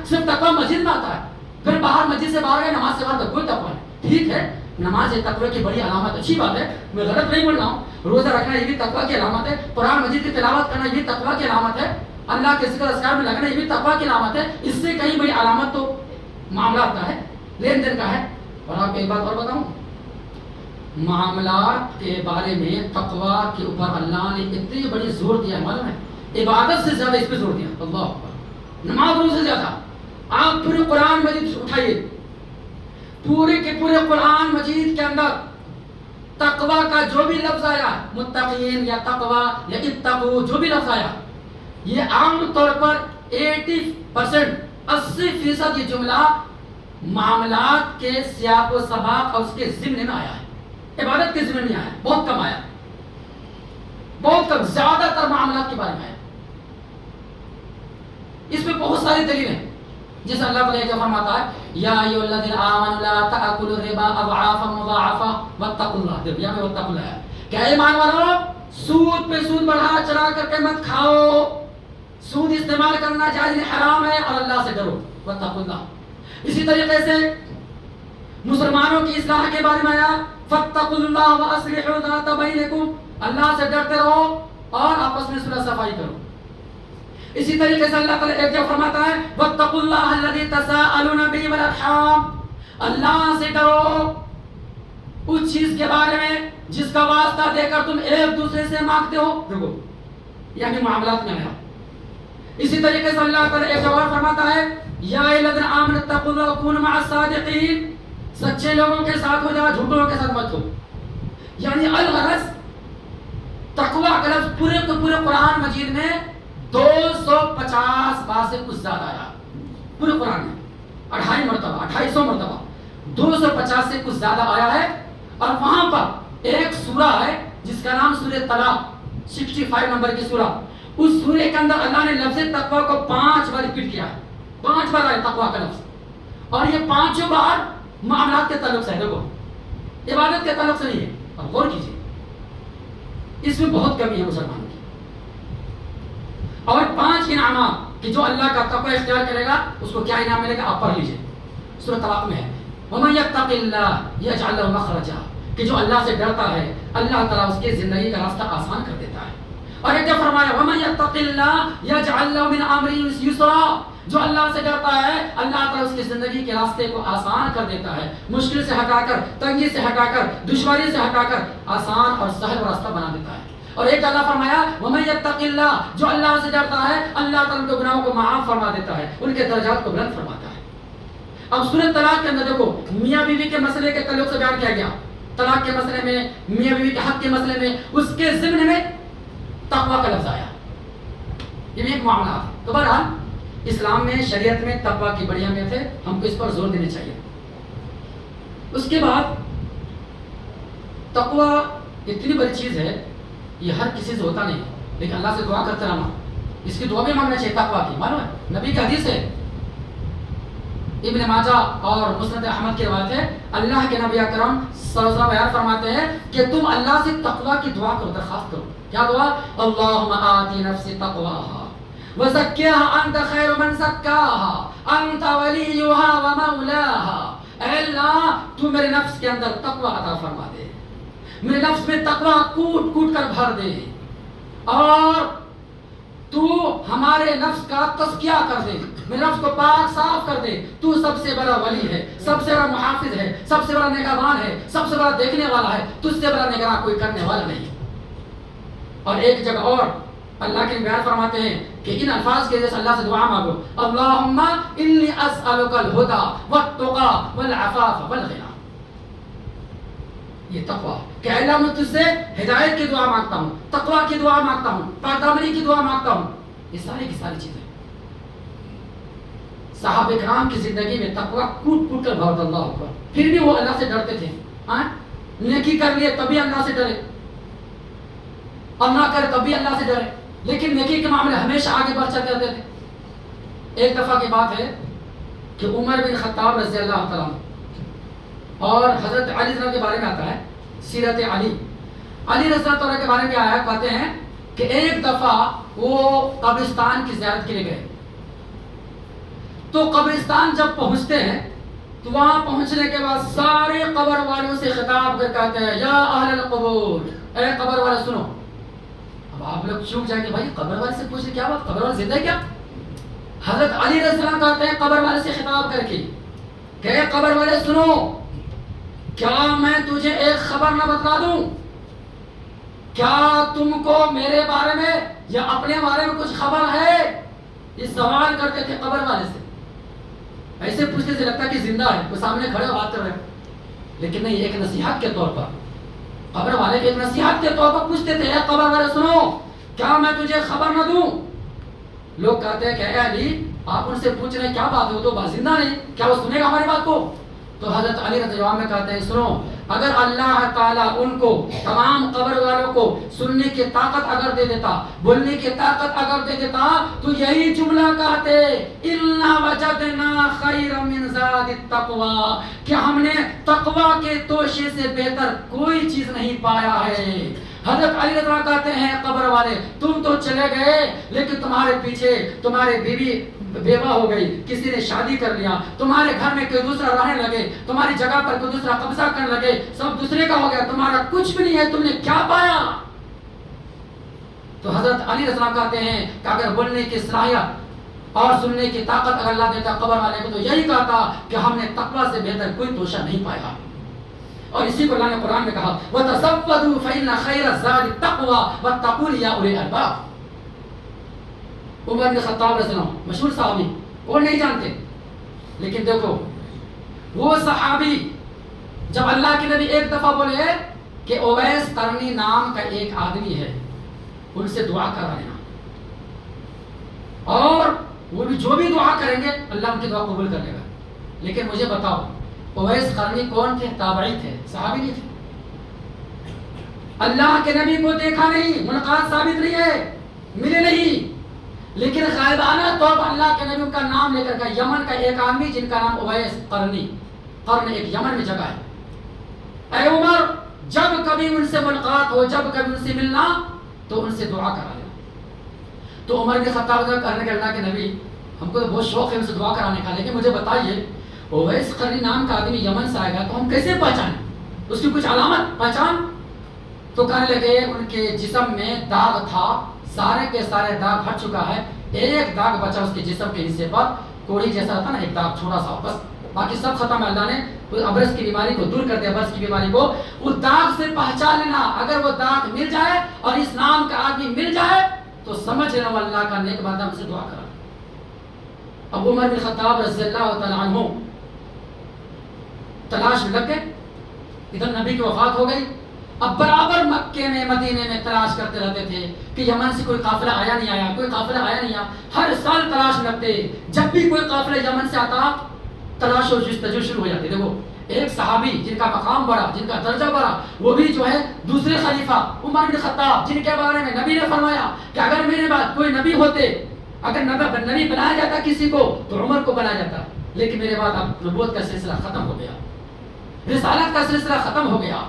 صرف تقویٰ مسجد میں آتا ہے. پھر باہر مسجد سے باہر گئے، نماز سے باہر کوئی تقویٰ نہیں. ٹھیک ہے، نماز تقویٰ کی بڑی علامت، اچھی بات ہے، میں غلط نہیں بول رہا ہوں. روزہ رکھنا یہ بھی تقویٰ کی علامت ہے، قرآن مجید کی تلاوت کرنا یہ بھی تقویٰ کی علامت ہے، اللہ کے ذکر اذکار میں لگنا یہ بھی تقویٰ کی علامت ہے. اس سے کہیں بڑی علامت تو معاملات کا ہے، لین دین کا ہے. اور آپ کو ایک بات اور بتاؤں، معاملات کے بارے میں تقویٰ کے اوپر اللہ نے اتنی بڑی زور دیا ہے، معلوم ہے، عبادت سے زیادہ اس پہ زور دیا. اللہ اکبر، نماز روزے سے زیادہ. آپ پورے قرآن مجید اٹھائیے، پورے کے پورے قرآن مجید کے اندر تقویٰ کا جو بھی لفظ آیا، متقین یا تقویٰ یا اتقوا، جو بھی لفظ آیا، یہ عام طور پر 80% یہ جملہ معاملات کے سیاق و سباق اور اس کے ضمن میں آیا ہے، عبادت کے ضمن میں آیا ہے. بہت کم آیا، بہت کم، زیادہ تر معاملات کے بارے میں آیا. اس میں بہت ساری دلیلیں ہیں، جیسے اللہ تعالیٰ جو فرماتا ہے یا ایھا الذین آمنوا لا تأکلوا الربا اضعافا مضاعفا واتقوا اللہ. دیکھو یہاں پہ واتقوا اللہ ہے، کیا ایمان والو سود پہ سود بڑھا چڑھا کر کے مت کھاؤ، سود استعمال کرنا جائز حرام ہے، اور اللہ سے ڈرو، واتقوا اللہ. اسی طریقے سے مسلمانوں کی اصلاح کے بارے میں آیا فاتقوا اللہ واصلحوا ذات بینکم، اللہ سے ڈرتے رہو اور آپس میں صلح صفائی کرو. اسی طریقے سے اللہ تعالیٰ ایک جگہ فرماتا ہے واتقوا اللہ الذی تساءلون بہ والارحام، اللہ سے ڈرو اس چیز کے بارے میں جس کا واسطہ دے کر تم ایک دوسرے سے مانگتے ہو. دیکھو یعنی معاملات میں آیا. اسی طریقے سے اللہ تعالیٰ ایک جگہ فرماتا ہے یا ایھا الذین آمنوا اتقوا اللہ وکونوا مع الصادقین، سچے لوگوں کے ساتھ ہو جاؤ، جھوٹوں کے ساتھ مت ہو. یعنی الغرض تقویٰ کا لفظ پورے کے پورے قرآن مجید میں 250 بار سے کچھ زیادہ آیا، پورے قرآن میں 250 مرتبہ 250 سے کچھ زیادہ آیا ہے. اور وہاں پر ایک سورہ ہے جس کا نام سورہ طلاق، 65 نمبر کی سورہ، اس سورہ کے اندر اللہ نے لفظ تقویٰ کو 5 بار ریپیٹ کیا ہے، 5 بار آیا تقویٰ کا لفظ، اور یہ 5 بار معاملات کے تعلق سے ہے. دیکھو عبادت کے تعلق سے نہیں ہے. اور غور کیجیے، اس میں بہت کمی ہے مسلمانوں کی. اور 5 انعامات کہ جو اللہ کا تقویٰ اختیار کرے گا اس کو کیا انعام ملے گا، آپ پڑھ لیجیے، سورہ طلاق میں ہے وَمَن يَتَّقِ اللَّهَ يَجْعَلْ لَهُ مَخْرَجًا، کہ جو اللہ سے ڈرتا ہے اللہ تعالیٰ اس کی زندگی کا راستہ آسان کر دیتا ہے. اور ایک جگہ فرمایا وَمَن يَتَّقِ اللَّهَ يَجْعَلْ لَهُ مِنْ أَمْرِهِ يُسْرًا، جو اللہ سے ڈرتا ہے اللہ تعالیٰ اس کی زندگی کے راستے کو آسان کر دیتا ہے، مشکل سے ہٹا کر، تنگی سے ہٹا کر، دشواری سے ہٹا کر آسان اور سہل راستہ بنا دیتا ہے. اور ایک اللہ فرمایا وَمَن يَتَّقِ اللَّهَ، جو اللہ سے ڈرتا ہے اللہ تعالیٰ ان کے گناہوں کو معاف فرما دیتا ہے، ان کے درجات کو بلند فرماتا ہے. اب سورہ طلاق کے اندر دیکھو میاں بیوی کے مسئلے کے تعلق سے بیان کیا گیا، طلاق کے مسئلے میں، میاں بیوی کے حق کے مسئلے میں، اس کے ضمن میں تقویٰ کا لفظ آیا. یہ بھی ایک معاملہ ہے. تو بہرحال اسلام میں، شریعت میں تقویٰ کی بڑی اہمیت ہے، ہم کو اس پر زور دینا چاہیے. اس کے بعد تقویٰ اتنی بڑی چیز ہے، یہ ہر کسی سے ہوتا نہیں، لیکن اللہ سے دعا کرتے رہنا، اس کی دعا بھی مانگنا چاہیے تقویٰ کی. معلوم ہے نبی کی حدیث ہے، ابن ماجہ اور مسند احمد کی روایت ہے، اللہ کے نبی اکرم صلی اللہ علیہ وسلم بیان فرماتے ہیں کہ تم اللہ سے تقویٰ کی دعا کرو، درخواست کرو. کیا دعا؟ اللہم آتی نفسی تقواہا وزکیہا انت خیر من زکاہا انت ولیہا ومولاہا. اے اللہ تو میرے نفس کے اندر تقویٰ عطا فرما دے، میرے نفس میں تقویٰ کوٹ کوٹ کر بھر دے، اور تو ہمارے نفس کا تزکیہ کر دے، میرے نفس کو پاک صاف کر دے. تو سب سے بڑا ولی ہے، سب سے بڑا محافظ ہے، سب سے بڑا نگہبان ہے، سب سے بڑا دیکھنے والا ہے، تجھ سے بڑا نگراں کوئی کرنے والا نہیں. اور ایک جگہ اور اللہ کے بیان فرماتے ہیں کہ ان الفاظ کے جیسے اللہ سے دعا مانگو، اللہم انی اسألک الہدی والتقی والعفاف والغنی. یہ تقویٰ کہ اللہ میں تجھ سے ہدایت کی دعا مانگتا ہوں، تقویٰ کی دعا مانگتا ہوں، پاکدامنی کی دعا مانگتا ہوں. یہ ساری کی ساری چیزیں صحابہ کرام کی زندگی میں تقویٰ کوٹ کوٹ کر بھرتا. اللہ اکبر. پھر بھی وہ اللہ سے ڈرتے تھے. نیکی کر لیے تبھی اللہ سے ڈرے، اور نہ کرے تبھی اللہ سے ڈرے، لیکن نیکی کے معاملے ہمیشہ آگے بڑھ چلتے رہتے تھے. ایک دفعہ کی بات ہے، کہ عمر بن خطاب رضی اللہ تعالیٰ اور حضرت علی رضی اللہ کے بارے میں آتا ہے سیرت علی رضی اللہ تعالیٰ کے بارے میں آیا کہتے ہیں کہ ایک دفعہ وہ قبرستان کی زیارت کے لیے گئے. تو قبرستان جب پہنچتے ہیں تو وہاں پہنچنے کے بعد سارے قبر والوں سے خطاب کر کہتے ہیں یا اہل القبور، اے قبر والے سنو. اب آپ لوگ چوک جائیں گے بھائی قبر والے سے پوچھیں کیا بات، قبر والے زندہ ہے کیا؟ حضرت علی رضی اللہ عنہ کہتے ہیں قبر والے سے خطاب کر کے کہ اے قبر والے سنو، کیا میں تجھے ایک خبر نہ بتلا دوں؟ کیا تم کو میرے بارے میں یا اپنے بارے میں کچھ خبر ہے؟ یہ سوال کرتے تھے قبر والے سے. ایسے پوچھتے سے لگتا کہ زندہ ہے، وہ سامنے کھڑے بات کر رہے ہیں، لیکن نہیں، ایک نصیحت کے طور پر قبر والے کے ایک نصیحت کے طور پر پوچھتے تھے اے قبر والے سنو، کیا میں تجھے خبر نہ دوں؟ لوگ کہتے ہیں کہ اے علی آپ ان سے پوچھ رہے ہیں کیا بات ہے، وہ تو زندہ نہیں، کیا وہ سنے گا ہماری بات کو؟ تو حضرت علی رضی اللہ عنہ میں کہتے ہیں سنو، اگر اللہ تعالیٰ ان کو تمام قبر والوں کو سننے کی طاقت اگر دے دیتا، بولنے کی طاقت اگر دے دیتا تو یہی جملہ کہتے اِنَّا وَجَدْنَا خَيْرًا مِنْ زَادِ التَّقْوَى، کہ ہم نے تقوی کے توشے سے بہتر کوئی چیز نہیں پایا ہے. حضرت علی رضی اللہ عنہ کہتے ہیں قبر والے تم تو چلے گئے لیکن تمہارے پیچھے تمہارے بیوی بیوہ ہو گئی، کسی نے شادی کر لیا، تمہارے گھر میں کوئی دوسرا رہنے لگے، تمہاری جگہ پر کوئی دوسرا قبضہ کرنے لگے، سب دوسرے کا ہو گیا، تمہارا کچھ بھی نہیں ہے، تم نے کیا پایا؟ تو حضرت علی رضی اللہ عنہ کہتے ہیں کہ اگر بولنے کی صلاحیت اور سننے کی طاقت اگر اللہ دیتا قبر والے کو تو یہی کہتا کہ ہم نے تقوی سے بہتر کوئی توشہ نہیں پایا. اور اسی کو اللہ نے قرآن میں کہا وَتَزَوَّدُوا فَإِنَّ خَيْرَ الزَّادِ التَّقْوَى وَاتَّقُونِ يَا أُولِي الْأَلْبَابِ. عمر بن خطاب رضی اللہ عنہ مشہور صحابی، کون نہیں جانتے، لیکن دیکھو وہ صحابی جب اللہ کے نبی ایک دفعہ بولے کہ اویس قرنی نام کا ایک آدمی ہے ان سے دعا کرا لینا، اور وہ بھی جو بھی دعا کریں گے اللہ ان کی دعا قبول کر لے گا. لیکن مجھے بتاؤ اویس قرنی کون تھے؟ تابعی تھے، صحابی نہیں تھے. اللہ کے نبی کو دیکھا نہیں، ملاقات ثابت نہیں ہے، ملے نہیں، لیکن غائبانہ طور پر اللہ کے نبی ان کا نام لے کر گئے. یمن کا ایک آدمی جن کا نام اویس قرنی، قرن ایک یمن میں جگہ ہے. اے عمر جب کبھی ان سے ملاقات ہو، جب کبھی ان سے ملنا تو ان سے دعا کرا لینا. تو عمر بن خطاب کرنے کے اللہ کے نبی ہم کو تو بہت شوق ہے ان سے دعا کرانے کا، لیکن مجھے بتائیے اویس قرنی نام کا آدمی یمن سے آئے گا تو ہم کیسے پہچانیں، اس کی کچھ علامت پہچان؟ تو کہنے لگے ان کے جسم میں داغ تھا، سارے کے سارے داغ ہٹ چکا ہے، ایک داغ بچا اس کے جسم کے حصے پر، کوڑی جیسا تھا نا ایک داغ چھوڑا سا، بس باقی سب ختم ہے. اللہ نے ابرص کی بیماری کو دور کر دیا، ابرص کی بیماری کو. اس داغ سے پہچان لینا، اگر وہ داغ مل جائے اور اس نام کا آدمی مل جائے تو سمجھ لینا وہ اللہ کا نیک بندہ، ہم سے دعا کرا. اب عمر بن خطاب رضی اللہ تعالیٰ عنہ تلاش میں لگ گئے. ادھر نبی کی وفات ہو گئی، اب برابر مکے میں مدینے میں تلاش کرتے رہتے تھے کہ یمن سے کوئی قافلہ آیا نہیں آیا، کوئی قافلہ آیا نہیں آیا. ہر سال تلاش میں لگتے، جب بھی کوئی قافلہ یمن سے آتا تلاش و جستجو شروع ہو جاتی. دیکھو ایک صحابی جن کا مقام بڑا، جن کا درجہ بڑا، وہ بھی جو ہے دوسرے خلیفہ عمر بن خطاب جن کے بارے میں نبی نے فرمایا کہ اگر میرے بعد کوئی نبی ہوتے، اگر نبی بنایا جاتا کسی کو تو عمر کو بنایا جاتا، لیکن میرے بعد اب نبوت کا سلسلہ ختم ہو گیا، رسالت کا سلسلہ ختم ہو گیا.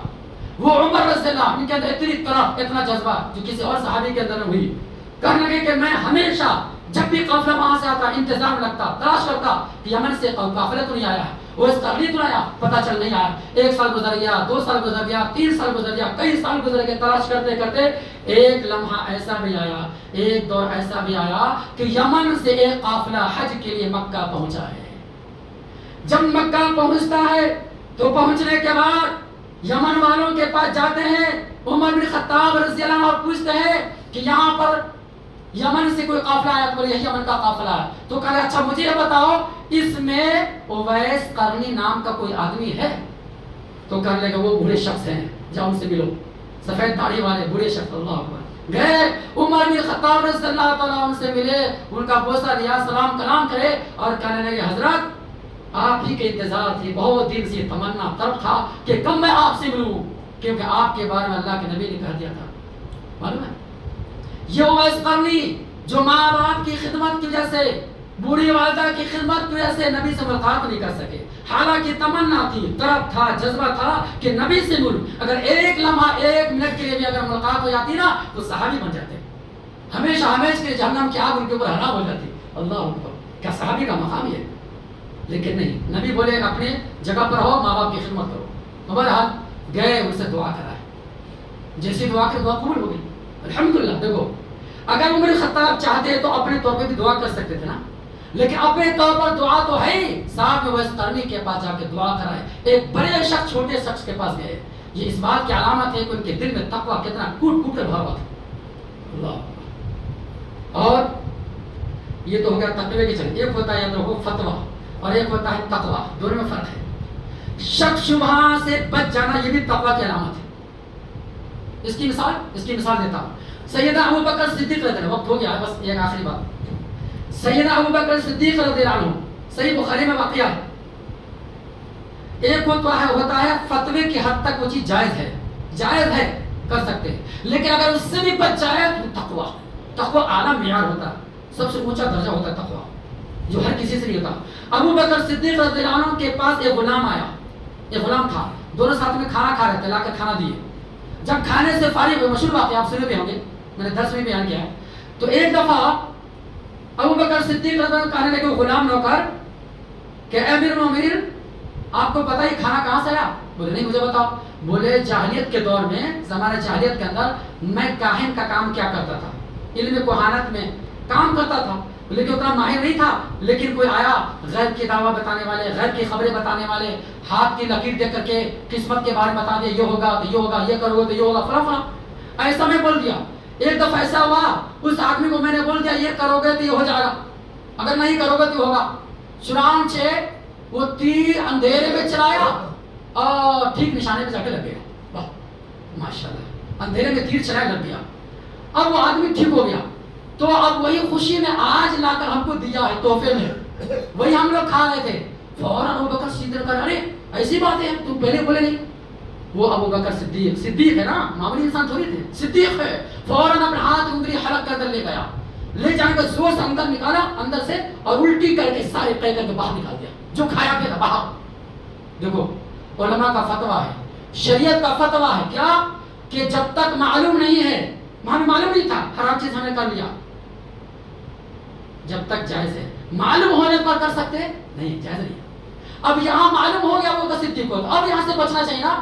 وہ عمر رضی اللہ عنہ کے اندر اتنی طرف اتنا جذبہ جو کسی اور صحابی کے اندر ہوئی، کہنے لگے کہ میں ہمیشہ جب بھی قافلہ وہاں سے آتا انتظار لگتا، تلاش کرتا کہ یمن سے قافلہ تو نہیں آیا، وہ اس قرنی تو نہیں آیا، پتہ چل نہیں آیا. 1 سال گزر گیا، 2 سال گزر گیا، 3 سال گزر گیا، کئی سال گزر گئے. تلاش کرتے کرتے ایک لمحہ ایسا بھی آیا، ایک دور ایسا بھی آیا کہ یمن سے ایک قافلہ حج کے لیے مکہ پہنچا ہے. جب مکہ پہنچتا ہے تو پہنچنے کے بعد یمن والوں کے پاس جاتے ہیں، عمر بن خطاب رضی اللہ عنہ پوچھتے ہیں کہ یہاں پر یمن سے کوئی قافلہ آیا؟ تو بولے یمن کا قافلہ ہے. تو کہا اچھا مجھے یہ بتاؤ اس میں اویس قرنی نام کا کوئی آدمی ہے؟ تو کہنے لگے وہ بوڑھے شخص ہیں، جاؤ ان سے ملو، سفید داڑھی والے بوڑھے شخص. اللہ اکبر. گئے عمر بن خطاب رضی اللہ تعالیٰ ان سے ملے، ان کا بوسہ لیا، سلام کلام کرے اور کہنے لگے حضرت آپ ہی کے انتظار تھی، بہت دن سے تمنا طرف تھا کہ کب میں آپ سے ملوں، کیونکہ آپ کے بارے میں اللہ کے نبی نے کہہ دیا تھا. معلوم ہے یہ اویس قرنی جو ماں باپ کی خدمت کی وجہ سے بوڑھی والدہ کی خدمت کی وجہ سے نبی سے ملاقات نہیں کر سکے، حالانکہ تمنا تھی، طلب تھا، جذبہ تھا کہ نبی سے مل. اگر ایک لمحہ، ایک منٹ کے لیے بھی اگر ملاقات ہو جاتی نا تو صحابی بن جاتے، ہمیشہ ہمیشہ کے جہنم کی آگ ان کے اوپر حرام ہو جاتی. اللہ اکبر، کیا صحابی کا مقام ہے؟ لیکن نہیں، نبی بولے اپنے جگہ پر رہو، ماں باپ کی خدمت کرو. بہرحال گئے، ان سے دعا کرائے، جیسی دعا کی دعا قبول ہو گئی الحمدللہ. دیکھو اگر عمر خطاب چاہتے تو اپنے طور پہ بھی دعا کر سکتے تھے نا، لیکن اپنے طور پر دعا تو ہے ہی، صاحب ویس قرنی کے پاس جا کے دعا کرائے. ایک بڑے شخص چھوٹے شخص کے پاس گئے. یہ اس بات کی علامت ہے کہ ان کے دل میں تقویٰ کتنا کوٹ کوٹ کر بھرا ہوا تھا. اللہ. اور یہ تو ہو گیا تقوی کے چلے. ایک ہوتا ہے یا تو فتویٰ اور ایک ہوتا ہے تقویٰ، دونوں میں فرق ہے. شک شبہ سے بچ جانا یہ بھی تقویٰ کی علامت ہے. اس کی مثال دیتا ہوں. سیدنا ابو بکر صدیق رضی اللہ عنہ، وقت ہو گیا بس ایک آخری بات. سیدنا ابو بکر صدیق رضی اللہ عنہ، صحیح بخاری میں واقعہ ہے. ایک ہوتا ہے فتوے کی حد تک وہ چیز جائز ہے کر سکتے ہیں، لیکن اگر اس سے بھی بچ جائے تو تقویٰ اعلیٰ معیار ہوتا ہے، سب سے اونچا درجہ ہوتا ہے تقویٰ، جو ہر کسی سے نہیں ہوتا. ابو بکر صدیق رضی اللہ عنہ کے پاس ایک غلام آیا. ایک غلام تھا، دونوں ساتھ میں کھانا کھا رہے تھے، لا کر کھانا دیے. جب کھانے سے فارغ ہوئے، مشہور واقعہ آپ سنے بھی ہوں گے، میں نے درس میں بیان کیا ہے. تو ایک دفعہ ابو بکر صدیق رضی اللہ عنہ کہنے لگے وہ غلام نوکر کہ اے امیر المومنین، آپ کو پتہ ہی کھانا کہاں سے آیا؟ بولے نہیں مجھے بتاؤ. بولے جاہلیت کے دور میں، زمانہ جاہلیت کے اندر میں کاہن کا کام کیا کرتا تھا، علم کہانت میں کام کرتا تھا، لیکن اتنا ماہر نہیں تھا. لیکن کوئی آیا غیب کی دعویٰ بتانے والے، غیب کی خبریں بتانے والے، ہاتھ کی لکیر دیکھ کر کے قسمت کے بارے میں بتا دیا، یہ ہوگا تو یہ ہوگا، یہ کرو گے تو یہ ہوگا، فلاں فلاں. ایسا میں بول دیا. ایک دفعہ ایسا ہوا، اس آدمی کو میں نے بول دیا یہ کرو گے تو یہ ہو جائے گا، اگر نہیں کرو گے تو یہ ہوگا. چنانچہ وہ تیر اندھیرے میں چلایا اور ٹھیک نشانے پہ جا کے لگ گیا. واہ ماشاءاللہ، اندھیرے میں تیر چلایا لگ گیا. اب وہ آدمی ٹھیک ہو گیا. تو اب وہی خوشی میں آج لا کر ہم کو دیا ہے تحفے میں، وہی ہم لوگ کھا رہے تھے. فوراً ابو بکر صدیق کہا ارے ایسی بات ہے، تم پہلے بولے نہیں. وہ ابو بکر صدیق ہے نا، معمولی انسان تھوڑی تھے، صدیق ہے. فوراً اپنے ہاتھ انگلی حلق کر لے گیا، لے جانے کا زور سے اندر نکالا، اندر سے، اور الٹی کر کے سارے قے کر کے باہر نکال دیا جو کھایا پیا تھا باہر. دیکھو علماء کا فتویٰ ہے، شریعت کا فتویٰ ہے کیا کہ جب تک معلوم نہیں ہے، ہمیں معلوم نہیں تھا، حرام چیز ہم نے کر لیا، جب تک جائز ہے. معلوم ہونے پر کر سکتے نہیں، جائز نہیں. اب یہاں معلوم ہو گیا وہ صدیق کو، اب یہاں سے بچنا چاہیے نا.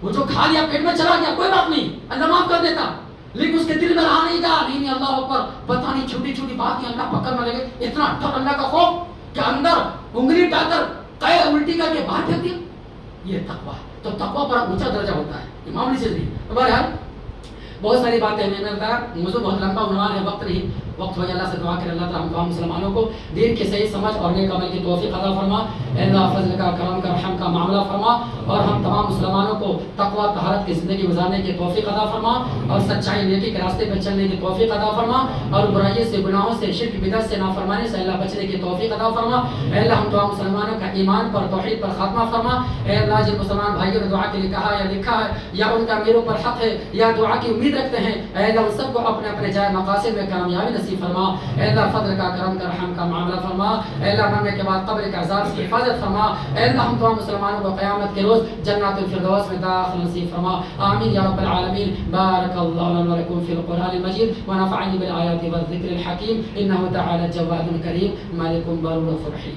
وہ جو کھا لیا پیٹ میں چلا گیا کوئی بات نہیں، اللہ معاف کر دیتا، لیکن اس کے دل میں رہا نہیں گیا. نہیں اللہ اوپر، پتہ نہیں چھوٹی چھوٹی بات کی اللہ پکڑ نہ لگے. اتنا ڈر اللہ کا خوف کہ اندر انگلی ڈال کر قے الٹی کر کے باہر پھینک دیا. یہ تقویٰ. تو تقویٰ پر اونچا درجہ ہوتا ہے، معمولی چیز نہیں. بہرحال بہت ساری باتیں میں نے بتایا، موضوع بہت لمبا عنوان ہے، وقت نہیں. وقت ہو جائے اللہ سے دعا کریں اللہ تعالیٰ ہم تمام مسلمانوں کو دین کی صحیح سمجھ اور نیک عمل کی توفیق عطا فرما. اے اللہ فضل کا، کرم کا، رحم کا معاملہ فرما، اور ہم تمام مسلمانوں کو تقویٰ طہارت کی زندگی گزارنے کی توفیق عطا فرما، اور سچائی نیکی کے راستے پہ چلنے کی توفیق عطا فرما، اور برائیوں سے، گناہوں سے، شرک بدعت سے، نافرمانی سے اللہ بچنے کی توفیق عطا فرما. اے اللہ ہم تمام مسلمانوں کا ایمان پر، توحید پر خاتمہ فرما. اے اللہ جن مسلمان بھائیوں نے دعا کے لیے کہا یا لکھا ہے، یا ان کا میرے اوپر حق ہے یا دعا کی امید رکھتے ہیں، اے اللہ ان سب کو اپنے اپنے جائے مقاصد میں کامیابی نصیب فرما. اے اللہ فضل کا، کرم کا، رحم کا معاملہ فرما. اے اللہ مرنے کے بعد قبر کے عذاب سے حفاظت فرما. اے اللہ ہم تمام مسلمانوں کو قیامت کے روز جنات الفردوس میں داخل نصیب فرما. آمین یا رب العالمین. بارک اللہ لنا و لکم فی القرآن المجید ونفعنی بالآیات والذکر الحکیم. انہ تعالی جواد کریم مالک بر رحیم.